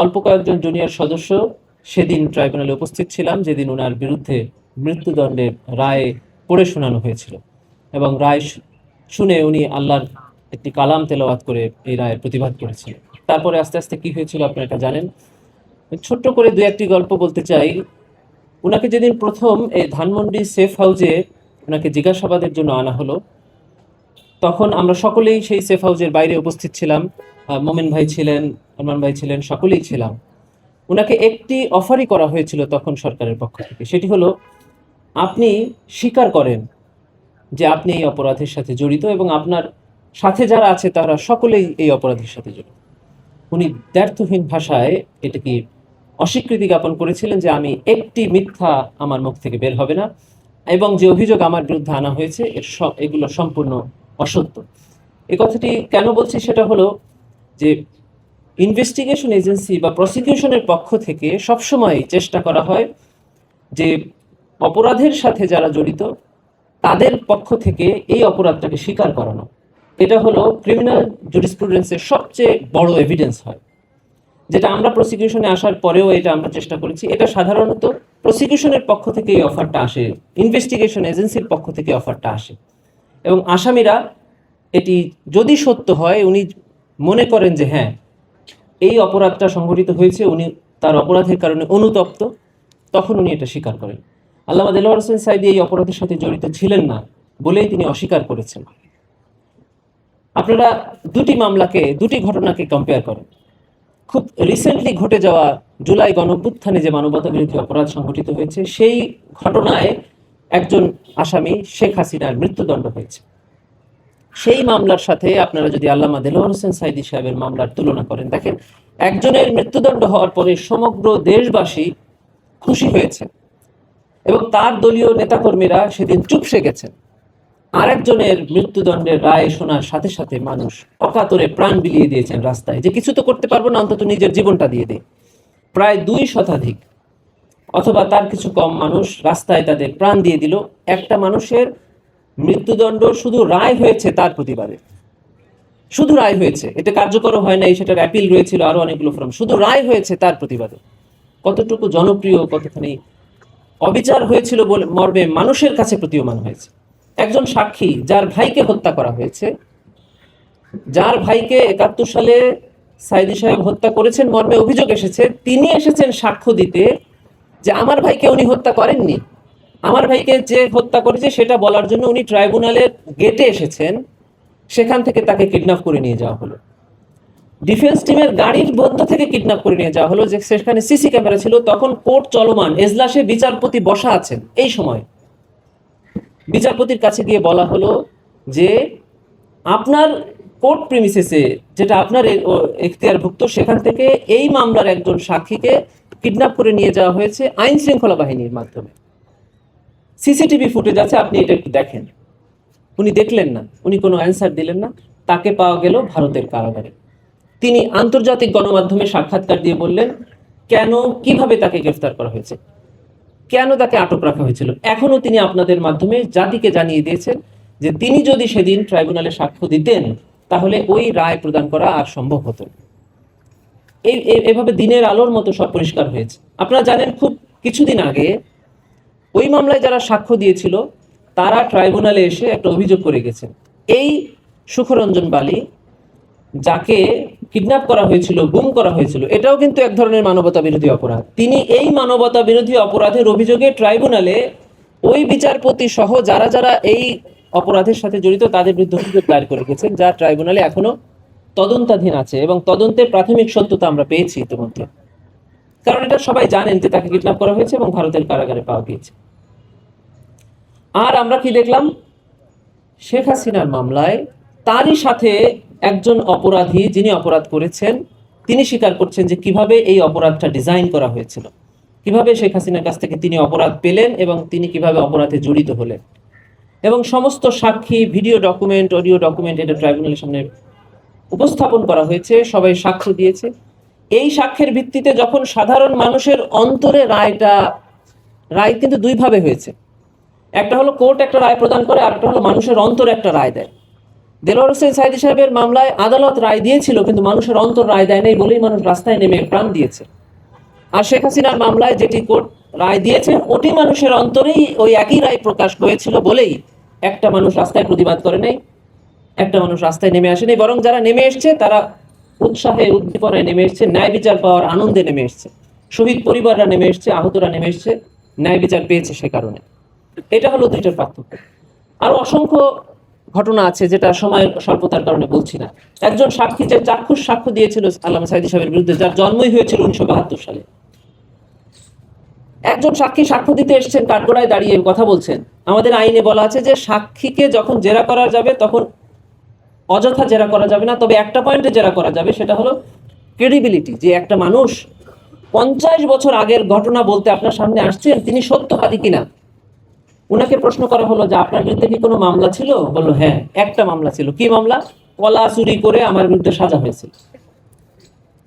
অল্প কয়েকজন জুনিয়র সদস্য সেদিন ট্রাইব্যুনালে উপস্থিত ছিলাম, যেদিন ওনার বিরুদ্ধে মৃত্যুদণ্ডের রায় পড়ে শোনানো হয়েছিল। এবং রায় শুনে উনি আল্লাহর একটি কালাম তেলাওয়াত করে এই রায়ের প্রতিবাদ করেছিলেন। তারপরে আস্তে আস্তে কি হয়েছিল আপনারা এটা জানেন। ছোট্ট করে দু একটি গল্প বলতে চাই। ওনাকে যেদিন প্রথম এই ধানমন্ডি সেফ হাউসে ওনাকে জিজ্ঞাসাবাদের জন্য আনা হলো, তখন আমরা সকলেই সেই সেফ হাউসের বাইরে উপস্থিত ছিলাম। মোমেন ভাই ছিলেন, আরমান ভাই ছিলেন, সকলেই ছিলাম। ওনাকে একটি অফারই করা হয়েছিল তখন সরকারের পক্ষ থেকে, সেটি হলো আপনি স্বীকার করেন যে আপনি এই অপরাধের সাথে জড়িত এবং আপনার সাথে যারা আছে তারা সকলেই এই অপরাধের সাথে জড়িত। উনি দ্ব্যর্থহীন ভাষায় এটাকে অস্বীকৃতি জ্ঞাপন করেছিলেন যে আমি একটি মিথ্যা আমার মুখ থেকে বের হবে না, এবং যে অভিযোগ আমার বিরুদ্ধে আনা হয়েছে এগুলো সম্পূর্ণ অসত্য। এই কথাটি কেন বলছি সেটা হলো যে ইনভেস্টিগেশন এজেন্সি বা প্রসিকিউশনের পক্ষ থেকে সবসময় চেষ্টা করা হয় যে অপরাধের সাথে যারা জড়িত তাদের পক্ষ থেকে এই অপরাধটাকে স্বীকার করানো। এটা হলো ক্রিমিনাল জুরিসপ্রুডেন্সের সবচেয়ে বড় এভিডেন্স হয়, যেটা আমরা প্রসিকিউশনে আসার পরেও এটা আমরা চেষ্টা করেছি। এটা সাধারণত প্রসিকিউশনের পক্ষ থেকে এই অফারটা আসে, ইনভেস্টিগেশন এজেন্সির পক্ষ থেকে অফারটা আসে, এবং আসামিরা এটি যদি সত্য হয়, উনি মনে করেন যে হ্যাঁ এই অপরাধটা সংঘটিত হয়েছে, উনি তার অপরাধের কারণে অনুতপ্ত, তখন উনি এটা স্বীকার করেন। আল্লামা দেলোয়ার হোসেন সাঈদী এই অপরাধের সাথে জড়িত ছিলেন না বলেই তিনি অস্বীকার করেছেন। আপনারা দুটি ঘটনাকে কম্পেয়ার করেন। খুব রিসেন্টলি ঘটে যাওয়া জুলাই গণঅভ্যুত্থানে যে মানবতা বিরোধী অপরাধ সংঘটিত হয়েছে, সেই ঘটনায় একজন আসামি শেখ হাসিনার মৃত্যুদণ্ড হয়েছে। সেই মামলার সাথে আপনারা যদি আল্লামা দেলোয়ার হোসেন সাঈদী সাহেবের মামলার তুলনা করেন, দেখেন একজনের মৃত্যুদণ্ড হওয়ার পরে সমগ্র দেশবাসী খুশি হয়েছে এবং তার দলীয় নেতাকর্মীরা সেদিন চুপসে গেছেন। আরেকজনের মৃত্যুদণ্ডের রায় শোনার সাথে সাথে মানুষ অকাতরে প্রাণ বিলিয়ে দিয়েছেন রাস্তায়, যে কিছু তো করতে পারবো না, অন্তত নিজের জীবনটা দিয়ে দেয়। প্রায় 2 শতাধিক অথবা তার কিছু কম মানুষ রাস্তায় তাদের প্রাণ দিয়ে দিল একটা মানুষের মৃত্যুদণ্ড শুধু রায় হয়েছে তার প্রতিবাদে। শুধু রায় হয়েছে, এটা কার্যকর হয় নাই, সেটার অ্যাপিল রয়েছিল, আরো অনেকগুলো ফর্ম, শুধু রায় হয়েছে তার প্রতিবাদে। কতটুকু জনপ্রিয়, কতখানি অবিচার হয়েছিল বলে মর্মে মানুষের কাছে প্রতীয়মান হয়েছে। একজন সাক্ষী যার ভাইকে হত্যা করা হয়েছে, যার ভাইকে 71 সালে সাঈদী সাহেব হত্যা করেছেন মর্মে অভিযোগ এসেছে, তিনি এসেছেন সাক্ষ্য দিতে যে আমার ভাইকে উনি হত্যা করেননি, আমার ভাইকে যে হত্যা করেছে সেটা বলার জন্য উনি ট্রাইব্যুনালের গেটে এসেছেন। সেখান থেকে তাকে কিডন্যাপ করে নিয়ে যাওয়া হলো, ডিফেন্স টিমের গাড়ির মধ্য থেকে কিডন্যাপ করে নিয়ে যাওয়া হলো, যে সেখানে সিসি ক্যামেরা ছিল। তখন কোর্ট চলমান, এজলাসে বিচারপতি বসা আছেন। এই সময় বিচারপতির কাছে গিয়ে বলা হলো যে আপনার কোর্ট প্রিমিসেসে, যেটা আপনার এখতিয়ারভুক্ত, সেখান থেকে এই মামলার একজন সাক্ষীকে কিডন্যাপ করে নিয়ে যাওয়া হয়েছে আইন শৃঙ্খলা বাহিনীর মাধ্যমে। সিসিটিভি ফুটেজ আছে, আপনি এটা একটু দেখেন। উনি দেখলেন না, উনি কোনো অ্যান্সার দিলেন না। তাকে পাওয়া গেল ভারতের কারাগারে। তিনি আন্তর্জাতিক গণমাধ্যমে সাক্ষাৎকার দিয়ে বললেন কেন, কিভাবে তাকে গ্রেফতার করা হয়েছে, কেন তাকে আটক রাখা হয়েছিল। এখনো তিনি আপনাদের মাধ্যমে জাতিকে জানিয়ে দিয়েছেন যে তিনি যদি সেদিন ট্রাইব্যুনালে সাক্ষ্য দিতেন তাহলে ওই রায় প্রদান করা আর সম্ভব হতো না। এভাবে দিনের আলোর মতো সব পরিষ্কার হয়েছে। আপনারা জানেন খুব কিছুদিন আগে ওই মামলায় যারা সাক্ষ্য দিয়েছিল তারা ট্রাইব্যুনালে এসে একটা অভিযোগ করে গেছেন। এই সুখরঞ্জন বালি, যাকে কিডন্যাপ করা হয়েছিল, গুম করা হয়েছিল, এটাও কিন্তু এক ধরনের মানবতা বিরোধী অপরাধ। তিনি এই মানবতা বিরোধী অপরাধের অভিযোগে ট্রাইব্যুনালে ওই বিচারপতি সহ যারা যারা এই অপরাধের সাথে জড়িত তাদের বিরুদ্ধে অভিযোগ দায়ের করে গেছেন, যা ট্রাইব্যুনালে এখনো তদন্তাধীন আছে এবং তদন্তের প্রাথমিক সত্যতা আমরা পেয়েছি ইতিমধ্যে। কারণ এটা সবাই জানেন যে তাকে কিডন্যাপ করা হয়েছে এবং ভারতের কারাগারে পাওয়া গিয়েছে। আর আমরা কি দেখলাম, শেখ হাসিনার মামলায় তারই সাথে একজন অপরাধী, যিনি অপরাধ করেছেন, তিনি স্বীকার করছেন যে কিভাবে এই অপরাধটা ডিজাইন করা হয়েছিল, কিভাবে শেখ হাসিনার কাছ থেকে তিনি অপরাধ পেলেন এবং তিনি কিভাবে অপরাধে জড়িত হলেন। এবং সমস্ত সাক্ষী, ভিডিও ডকুমেন্ট, অডিও ডকুমেন্ট এটা ট্রাইব্যুনালের সামনে উপস্থাপন করা হয়েছে, সবাই সাক্ষ্য দিয়েছে। এই সাক্ষ্যের ভিত্তিতে যখন সাধারণ মানুষের অন্তরে রায় কিন্তু দুইভাবে হয়েছে। একটা হলো কোর্ট একটা রায় প্রদান করে, আর একটা হলো মানুষের অন্তরে একটা রায় দেয়। দেলোয়ার হোসেন সাঈদী সাহেবের মামলায় আদালত রায় দিয়েছিল, কিন্তু মানুষের অন্তর রায় দেয় নাই বলেই মানুষ রাস্তায় নেমে প্রাণ দিয়েছে। আর শেখ হাসিনার মামলায় যেটি কোর্ট রায় দিয়েছেন ওটি মানুষের অন্তরেই ওই একই রায় প্রকাশ হয়েছিল বলেই একটা মানুষ রাস্তায় প্রতিবাদ করে নাই, একটা মানুষ রাস্তায় নেমে আসেনি। বরং যারা নেমে এসছে তারা উৎসাহে উদ্দীপনায় নেমে এসছে, ন্যায় বিচার পাওয়ার আনন্দে নেমে এসছে। শহীদ পরিবাররা নেমে এসছে, আহতরা নেমে এসছে, ন্যায় বিচার পেয়েছে সে কারণে। এটা হলো দুইটার পার্থক্য। আরো অসংখ্য ঘটনা আছে যেটা সময়ের স্বল্পতার কারণে বলছি না। একজন সাক্ষী যে চাক্ষুষ সাক্ষ্য দিয়েছিল আল্লামা সাঈদী সাহেবের বিরুদ্ধে, যার জন্মই হয়েছিল 1972 সালে, একজন সাক্ষী সাক্ষ্য দিতে এসেছেন, কাঠগড়ায় দাঁড়িয়ে কথা বলছেন। আমাদের আইনে বলা আছে যে সাক্ষীকে যখন জেরা করা যাবে তখন অযথা জেরা করা যাবে না, তবে একটা পয়েন্টে জেরা করা যাবে, সেটা হলো ক্রেডিবিলিটি। যে একটা মানুষ 50 বছর আগের ঘটনা বলতে আপনার সামনে আসছেন, তিনি সত্যবাদী কিনা। উনাকে প্রশ্ন করা হলো যে আপনার বিরুদ্ধে কি কোনো মামলা ছিল? বললো হ্যাঁ, একটা মামলা ছিল। কি মামলা? কলা চুরি করে আমার বিরুদ্ধে সাজা হয়েছিল।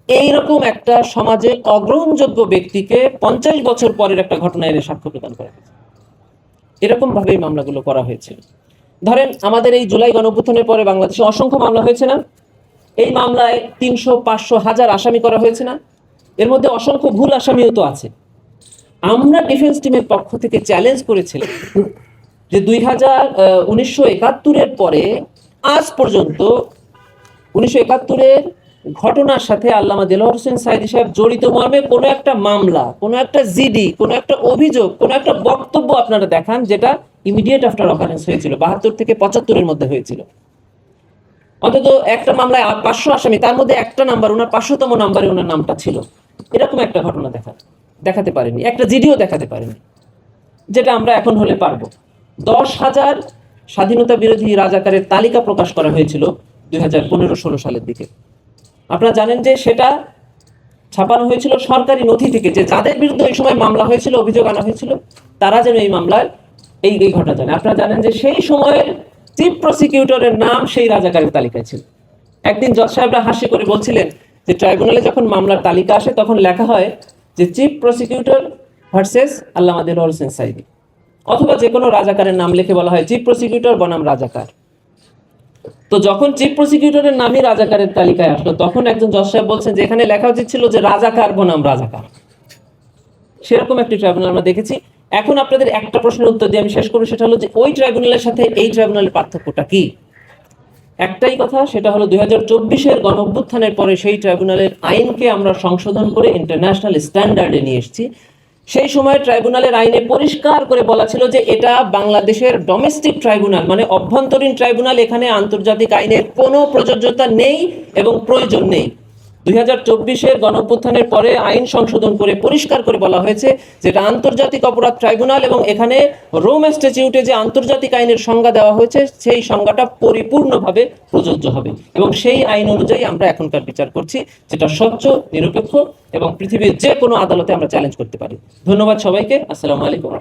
এইরকম একটা সমাজে অগ্রহণযোগ্য ব্যক্তিকে 50 বছর পরের একটা ঘটনা এনে সাক্ষ্য প্রদান করা হয়েছে। এরকম ভাবেই মামলাগুলো করা হয়েছিল। ধরেন আমাদের এই জুলাই গণঅভ্যুত্থানের পরে বাংলাদেশে অসংখ্য মামলা হয়েছে না? এই মামলায় 300, 500, 1000 আসামি করা হয়েছে না? এর মধ্যে অসংখ্য ভুল আসামিও তো আছে। আমরা ডিফেন্স টিমের পক্ষ থেকে চ্যালেঞ্জ করেছিলাম যে 1971-এর পরে আজ পর্যন্ত 1971-এর ঘটনার সাথে আল্লামা দেলোয়ার হোসেন সাঈদী সাহেব জড়িত মর্মে কোনো একটা মামলা, কোনো একটা জিডি, কোনো একটা অভিযোগ, কোনো একটা বক্তব্য আপনারা দেখান যেটা ইমিডিয়েট আফটার অকারেন্স হয়েছিল, 72 থেকে 75-এর মধ্যে হয়েছিল। অন্তত একটা মামলায় 500 আসামি, তার মধ্যে একটা নাম্বার, ওনার 500তম নাম্বারে ওনার নামটা ছিল। এরকম একটা ঘটনা দেখাতে পারেনি, একটা জিডিও দেখাতে পারেনি, যেটা আমরা এখন হলে পারবো। 10,000 স্বাধীনতা বিরোধী রাজাকারের তালিকা প্রকাশ করা হয়েছিল 2015-16 সালের দিকে। আপনারা জানেন যে সেটা ছাপানো হয়েছিল সরকারি নথি থেকে, যে যাদের বিরুদ্ধে ওই সময় মামলা হয়েছিল, অভিযোগ আনা হয়েছিল, তারা যেন এই মামলার এই ঘটনা জানে। আপনারা জানেন যে সেই সময়ের চিফ প্রসিকিউটরের নাম সেই রাজাকারের তালিকায় ছিল। একদিন জজ সাহেবরা হাসি করে বলছিলেন যে ট্রাইব্যুনালে যখন মামলার তালিকা আসে তখন লেখা হয় যে চিফ প্রসিকিউটর ভার্সেস আল্লামা দেলোয়ার হোসেন সাঈদী, অথবা যে কোনো রাজাকারের নাম লিখে বলা হয় চিফ প্রসিকিউটর বনাম রাজাকার। তো যখন চিফ প্রসিকিউটরের নামই রাজাকারের তালিকায় আসলো, তখন একজন জজ সাহেব বলছেন যে এখানে লেখা উচিত ছিল যে রাজাকার বনাম রাজাকার। সেরকম একটি ট্রাইব্যুনাল আমরা দেখেছি। এখন আপনাদের একটা প্রশ্নের উত্তর দিয়ে আমি শেষ করবো, সেটা হলো যে ওই ট্রাইব্যুনালের সাথে এই ট্রাইব্যুনালের পার্থক্যটা কি? একটাই কথা, সেটা হলো 2024-এর গণঅভ্যুত্থানের পরে সেই ট্রাইব্যুনালের আইনকে আমরা সংশোধন করে ইন্টারন্যাশনাল স্ট্যান্ডার্ডে নিয়ে এসেছি। সেই সময় ট্রাইব্যুনালের আইনে পরিষ্কার করে বলা ছিল যে এটা বাংলাদেশের ডোমেস্টিক ট্রাইব্যুনাল, মানে অভ্যন্তরীণ ট্রাইব্যুনাল, এখানে আন্তর্জাতিক আইনের কোনো প্রযোজ্যতা নেই এবং প্রয়োজন নেই। 2024-এর গণঅভ্যুত্থানের পরে আইন সংশোধন করে পরিষ্কার করে বলা হয়েছে যেটা আন্তর্জাতিক অপরাধ ট্রাইব্যুনাল, এবং এখানে রোম স্ট্যাটিউটে যে আন্তর্জাতিক আইনের সংজ্ঞা দেওয়া হয়েছে সেই সংজ্ঞাটা পরিপূর্ণভাবে প্রযোজ্য হবে, এবং সেই আইন অনুযায়ী আমরা এখনকার বিচার করছি, যেটা স্বচ্ছ, নিরপেক্ষ এবং পৃথিবীর যে কোনো আদালতে আমরা চ্যালেঞ্জ করতে পারি। ধন্যবাদ সবাইকে। আসসালামু আলাইকুম।